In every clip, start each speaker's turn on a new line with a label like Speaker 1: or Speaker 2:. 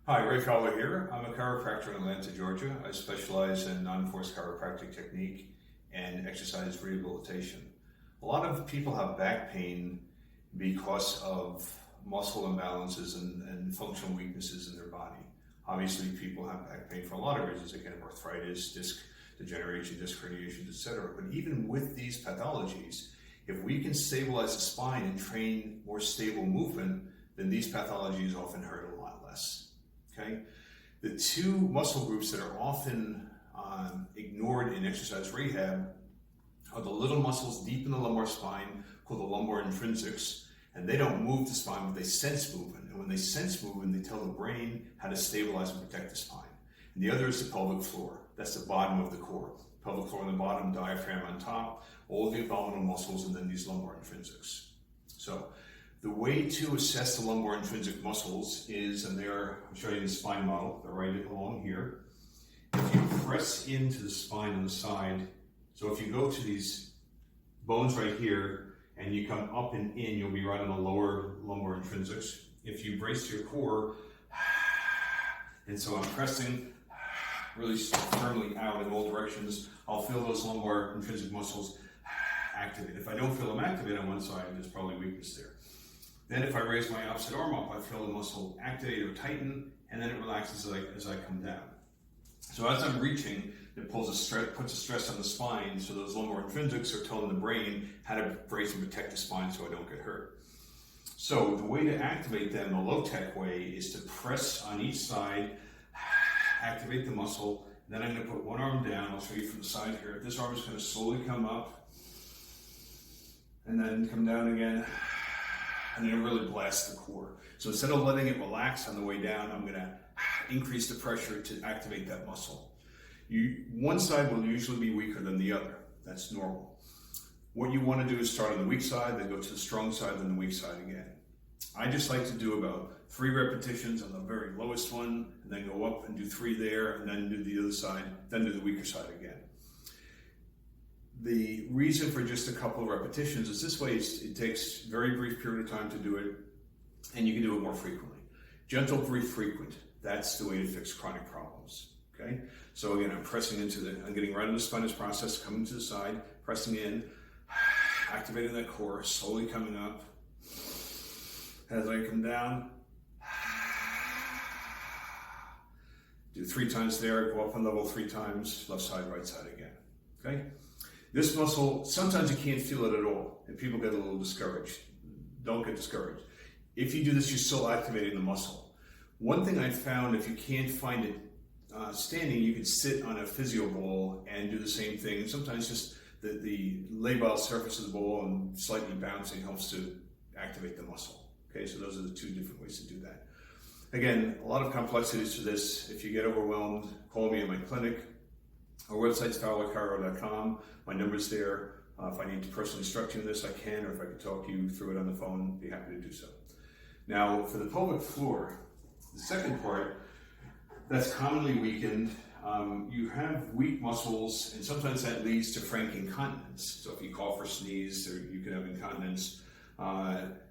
Speaker 1: Hi, Ray Fowler here. I'm a chiropractor in Atlanta, Georgia. I specialize in non-force chiropractic technique and exercise rehabilitation. A lot of people have back pain because of muscle imbalances and functional weaknesses in their body. Obviously, people have back pain for a lot of reasons. They can have arthritis, disc degeneration, disc herniations, etc. But even with these pathologies, if we can stabilize the spine and train more stable movement, then these pathologies often hurt a lot less. Okay? The two muscle groups that are often ignored in exercise rehab are the little muscles deep in the lumbar spine called the lumbar intrinsics, and they don't move the spine, but they sense movement. And when they sense movement, they tell the brain how to stabilize and protect the spine. And the other is the pelvic floor. That's the bottom of the core. Pelvic floor on the bottom, diaphragm on top, all of the abdominal muscles, and then these lumbar intrinsics. So the way to assess the lumbar intrinsic muscles is, and I'll show you the spine model, they're right along here. If you press into the spine on the side, so if you go to these bones right here and you come up and in, you'll be right on the lower lumbar intrinsics. If you brace your core, and so I'm pressing really firmly out in all directions, I'll feel those lumbar intrinsic muscles activate. If I don't feel them activate on one side, there's probably weakness there. Then if I raise my opposite arm up, I feel the muscle activate or tighten, and then it relaxes as I come down. So as I'm reaching, it puts a stress on the spine, so those lumbar intrinsics are telling the brain how to brace and protect the spine so I don't get hurt. So the way to activate them, the low-tech way, is to press on each side, activate the muscle, then I'm going to put one arm down. I'll show you from the side here. This arm is going to slowly come up, and then come down again, and then really blast the core. So instead of letting it relax on the way down, I'm going to increase the pressure to activate that muscle. One side will usually be weaker than the other. That's normal. What you want to do is start on the weak side, then go to the strong side, then the weak side again. I just like to do about 3 repetitions on the very lowest one, and then go up and do 3 there, and then do the other side, then do the weaker side again. The reason for just a couple of repetitions is this way it takes a very brief period of time to do it, and you can do it more frequently. Gentle, brief, frequent. That's the way to fix chronic problems. Okay? So again, I'm getting right in the spinous process, coming to the side, pressing in, activating that core, slowly coming up. As I come down, do 3 times there, go up on level 3 times, left side, right side again. Okay? This muscle, sometimes you can't feel it at all, and people get a little discouraged. Don't get discouraged. If you do this, you're still activating the muscle. One thing I found, if you can't find it standing, you can sit on a physio ball and do the same thing. Sometimes just the labile surface of the ball and slightly bouncing helps to activate the muscle. Okay, so those are the 2 different ways to do that. Again, a lot of complexities to this. If you get overwhelmed, call me at my clinic. Our website's fowlerchiro.com. My number's there. If I need to personally instruct you in this, I can, or if I could talk you through it on the phone, I'd be happy to do so. Now, for the pelvic floor, the second part that's commonly weakened, you have weak muscles, and sometimes that leads to frank incontinence. So if you cough or sneeze, or you can have incontinence.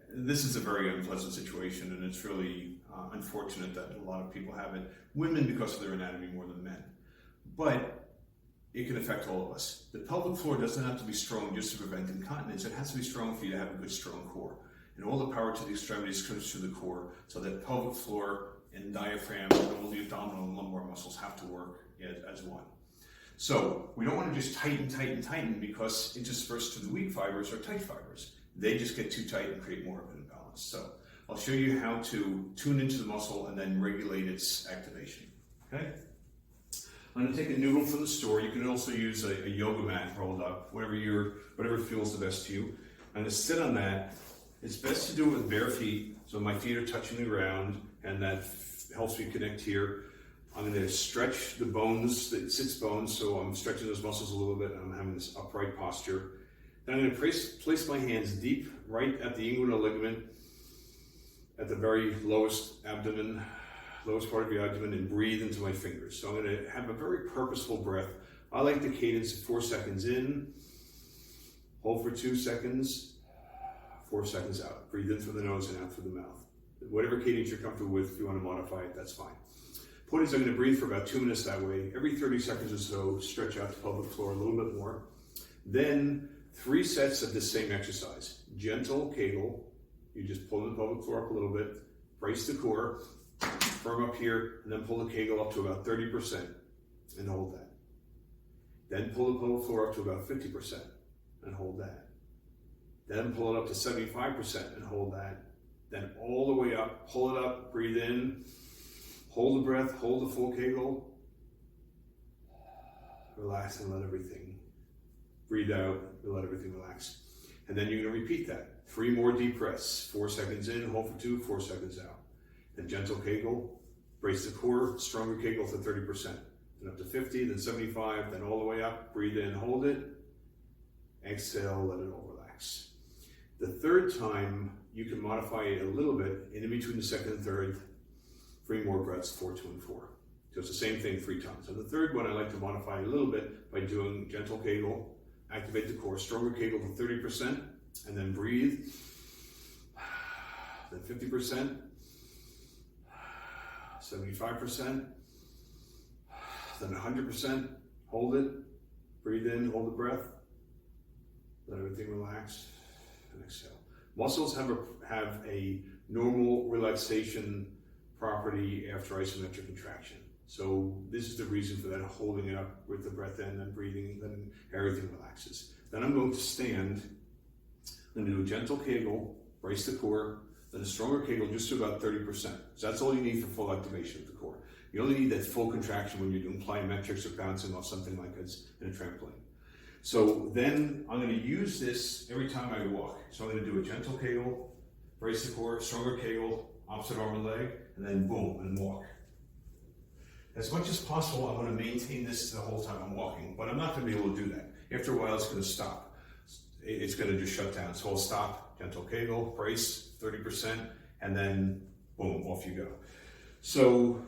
Speaker 1: This is a very unpleasant situation, and it's really unfortunate that a lot of people have it. Women, because of their anatomy, more than men. But it can affect all of us. The pelvic floor doesn't have to be strong just to prevent incontinence. It has to be strong for you to have a good, strong core. And all the power to the extremities comes through the core, so that pelvic floor and diaphragm and all the abdominal and lumbar muscles have to work as one. So we don't want to just tighten, because it just refers to the weak fibers or tight fibers. They just get too tight and create more of an imbalance. So I'll show you how to tune into the muscle and then regulate its activation. Okay? I'm going to take a noodle from the store. You can also use a yoga mat rolled up, whatever feels the best to you. I'm going to sit on that. It's best to do it with bare feet, so my feet are touching the ground, and that helps me connect here. I'm going to stretch the bones, the sits bones, so I'm stretching those muscles a little bit, and I'm having this upright posture. Then I'm going to place my hands deep right at the inguinal ligament, at the very lowest part of your abdomen, and breathe into my fingers. So I'm going to have a very purposeful breath. I like the cadence of 4 seconds in, hold for 2 seconds, 4 seconds out. Breathe in through the nose and out through the mouth.
Speaker 2: Whatever cadence you're comfortable with, if you want to modify it, that's fine. Point is, I'm going to breathe for about 2 minutes that way. Every 30 seconds or so, stretch out the pelvic floor a little bit more. Then 3 sets of the same exercise. Gentle Kegel. You just pull the pelvic floor up a little bit, brace the core, firm up here, and then pull the Kegel up to about 30% and hold that. Then pull the pelvic floor up to about 50% and hold that. Then pull it up to 75% and hold that. Then all the way up, pull it up, breathe in, hold the breath, hold the full Kegel, relax and let everything, breathe out and let everything relax. And then you're going to repeat that. 3 more deep breaths, 4 seconds in, hold for 2, 4 seconds out. Then gentle Kegel, brace the core, stronger Kegel to 30%. Then up to 50, then 75, then all the way up, breathe in, hold it, exhale, let it all relax. The third time, you can modify it a little bit in between the second and third. 3 more breaths, 4, 2, and 4. So it's the same thing 3 times. And the third one I like to modify a little bit by doing gentle Kegel, activate the core, stronger Kegel to 30%, and then breathe. Then 50%, 75%, then 100%, hold it, breathe in, hold the breath, let everything relax, and exhale. Muscles have a normal relaxation property after isometric contraction. So this is the reason for that, holding it up with the breath in and breathing, then everything relaxes. Then I'm going to stand, I'm going to do a gentle Kegel, brace the core, then a stronger Kegel just to about 30%. So that's all you need for full activation of the core. You only need that full contraction when you're doing plyometrics or bouncing off something like this in a trampoline. So then I'm going to use this every time I walk. So I'm going to do a gentle Kegel, brace the core, stronger Kegel, opposite arm and leg, and then boom, and walk. As much as possible, I want to maintain this the whole time I'm walking, but I'm not going to be able to do that. After a while, it's going to stop. It's going to just shut down. So I'll stop, gentle Kegel, brace, 30%, and then boom, off you go. So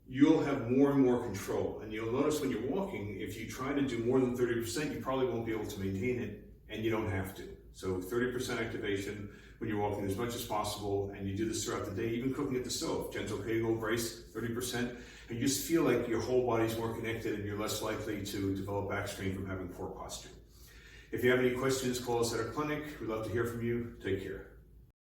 Speaker 2: you'll have more and more control, and you'll notice when you're walking, if you try to do more than 30%, you probably won't be able to maintain it, and you don't have to. So 30% activation when you're walking as much as possible, and you do this throughout the day, even cooking at the stove. Gentle Kegel, brace, 30%, and you just feel like your whole body's more connected and you're less likely to develop back strain from having poor posture. If you have any questions, call us at our clinic. We'd love to hear from you. Take care.